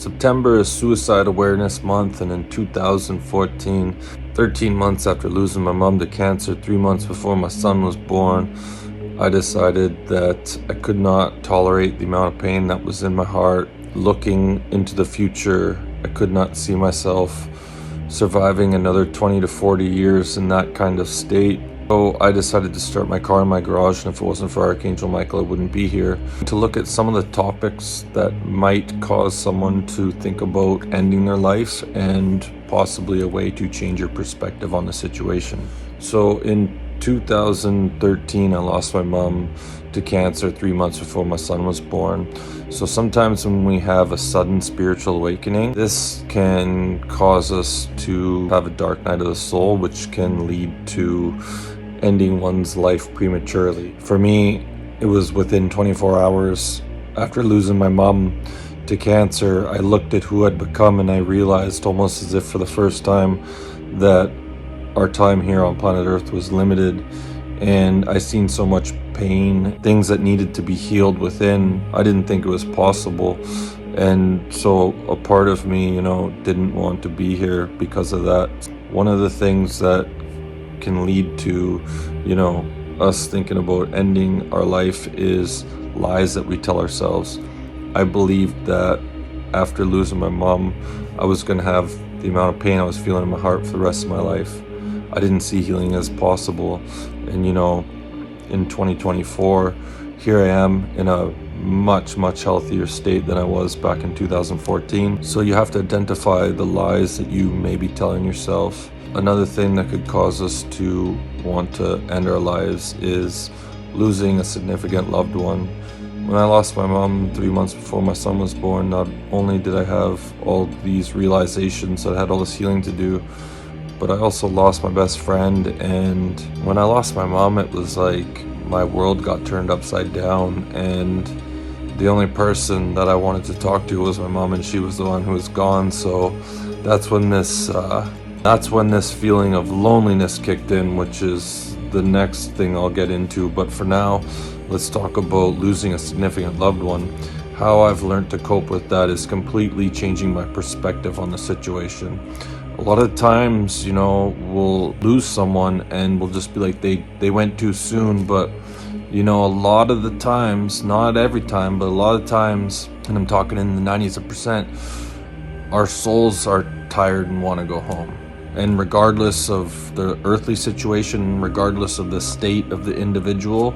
September is Suicide Awareness Month, and in 2014, 13 months after losing my mom to cancer, 3 months before my son was born, I decided that I could not tolerate the amount of pain that was in my heart. Looking into the future, I could not see myself surviving another 20 to 40 years in that kind of state. So I decided to start my car in my garage, and if it wasn't for Archangel Michael, I wouldn't be here. To look at some of the topics that might cause someone to think about ending their life and possibly a way to change your perspective on the situation. So in 2013, I lost my mom to cancer 3 months before my son was born. So sometimes when we have a sudden spiritual awakening, this can cause us to have a dark night of the soul, which can lead to ending one's life prematurely. For me, it was within 24 hours after losing my mom to cancer. I looked at who I'd become, and I realized, almost as if for the first time, that our time here on planet Earth was limited, and I seen so much pain, things that needed to be healed within. I didn't think it was possible, and so a part of me, didn't want to be here because of that. One of the things that can lead to, us thinking about ending our life is lies that we tell ourselves. I believed that after losing my mom, I was going to have the amount of pain I was feeling in my heart for the rest of my life. I didn't see healing as possible. And in 2024, here I am in a much healthier state than I was back in 2014. So you have to identify the lies that you may be telling yourself. Another thing that could cause us to want to end our lives is losing a significant loved one. When I lost my mom 3 months before my son was born, not only did I have all these realizations that I had all this healing to do, but I also lost my best friend. And when I lost my mom, it was like my world got turned upside down, and the only person that I wanted to talk to was my mom, and she was the one who was gone. So that's when this feeling of loneliness kicked in, which is the next thing I'll get into. But for now, let's talk about losing a significant loved one. How I've learned to cope with that is completely changing my perspective on the situation. A lot of times, we'll lose someone and we'll just be like, they went too soon. But, a lot of the times, not every time, but a lot of times, and I'm talking in the 90%, our souls are tired and want to go home. And regardless of the earthly situation, regardless of the state of the individual,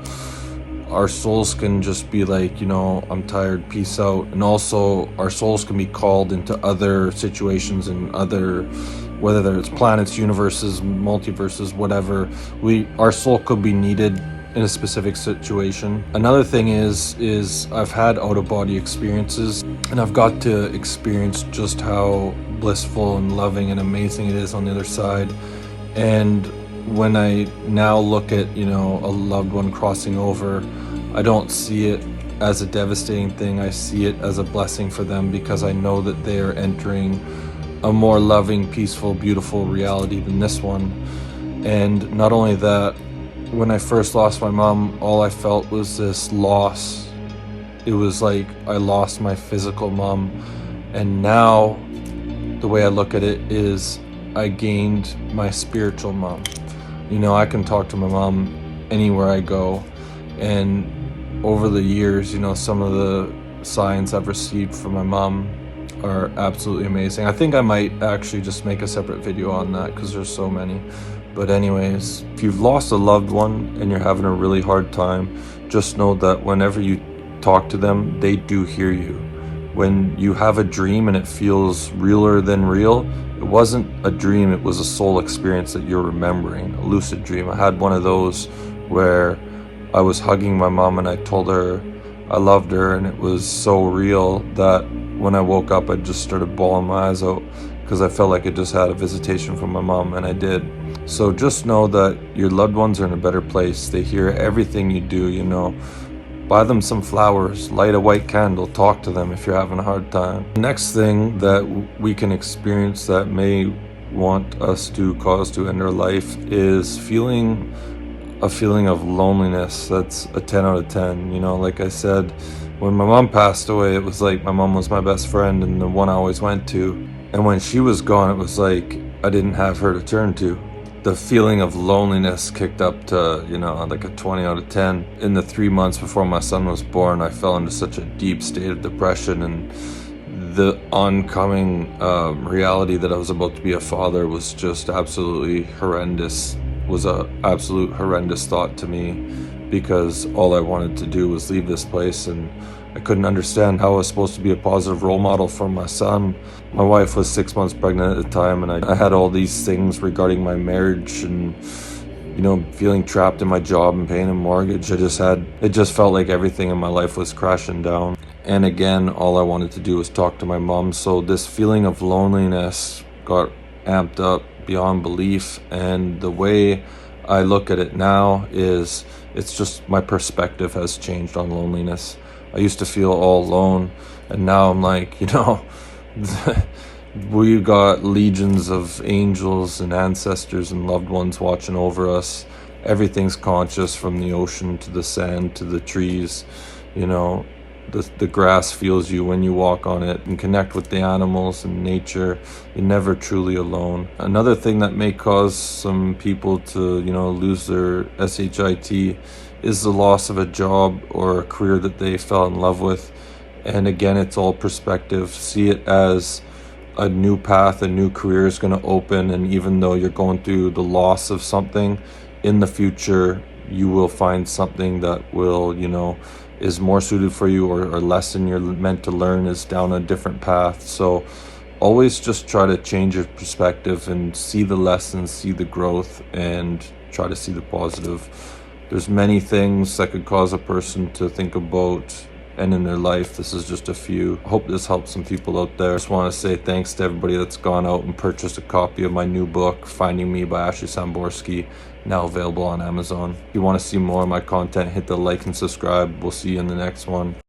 our souls can just be like, I'm tired, peace out. And also our souls can be called into other situations and whether it's planets, universes, multiverses, whatever. Our soul could be needed in a specific situation. Another thing is I've had out-of-body experiences, and I've got to experience just how blissful and loving and amazing it is on the other side. And when I now look at, a loved one crossing over, I don't see it as a devastating thing. I see it as a blessing for them, because I know that they are entering a more loving, peaceful, beautiful reality than this one. And not only that, when I first lost my mom, all I felt was this loss. It was like I lost my physical mom. And now the way I look at it is I gained my spiritual mom. I can talk to my mom anywhere I go. And over the years, some of the signs I've received from my mom are absolutely amazing. I think I might actually just make a separate video on that, because there's so many. But anyways, if you've lost a loved one and you're having a really hard time, just know that whenever you talk to them, they do hear you. When you have a dream and it feels realer than real, it wasn't a dream, it was a soul experience that you're remembering, a lucid dream. I had one of those where I was hugging my mom and I told her I loved her, and it was so real that when I woke up, I just started bawling my eyes out, because I felt like I just had a visitation from my mom, and I did. So just know that your loved ones are in a better place. They hear everything you do, Buy them some flowers, light a white candle, talk to them if you're having a hard time. The next thing that we can experience that may want us to cause to end our life is feeling a feeling of loneliness that's a 10 out of 10. You know, like I said, when my mom passed away, it was like my mom was my best friend and the one I always went to. And when she was gone, it was like I didn't have her to turn to. The feeling of loneliness kicked up to, you know, like a 20 out of 10. In the 3 months before my son was born, I fell into such a deep state of depression, and the oncoming reality that I was about to be a father was just absolutely horrendous. Was a absolute horrendous thought to me, because all I wanted to do was leave this place, and I couldn't understand how I was supposed to be a positive role model for my son. My wife was 6 months pregnant at the time, and I had all these things regarding my marriage and, you know, feeling trapped in my job and paying a mortgage. It just felt like everything in my life was crashing down. And again, all I wanted to do was talk to my mom. So this feeling of loneliness got amped up beyond belief. And the way I look at it now is, it's just my perspective has changed on loneliness. I used to feel all alone, and now I'm like, you know, we got legions of angels and ancestors and loved ones watching over us. Everything's conscious, from the ocean to the sand to the trees. You know, the grass feels you when you walk on it, and connect with the animals and nature. You're never truly alone. Another thing that may cause some people to, you know, lose their SHIT is the loss of a job or a career that they fell in love with. And again, it's all perspective. See it as a new path, a new career is going to open, and even though you're going through the loss of something, in the future you will find something that will, you know, is more suited for you, or a lesson you're meant to learn is down a different path. So always just try to change your perspective and see the lessons, see the growth, and try to see the positive. There's many things that could cause a person to think about and in their life. This is just a few. I hope this helps some people out there. I just want to say thanks to everybody that's gone out and purchased a copy of my new book, Finding Me by Ashley Samborski, now available on Amazon. If you want to see more of my content, hit the like and subscribe. We'll see you in the next one.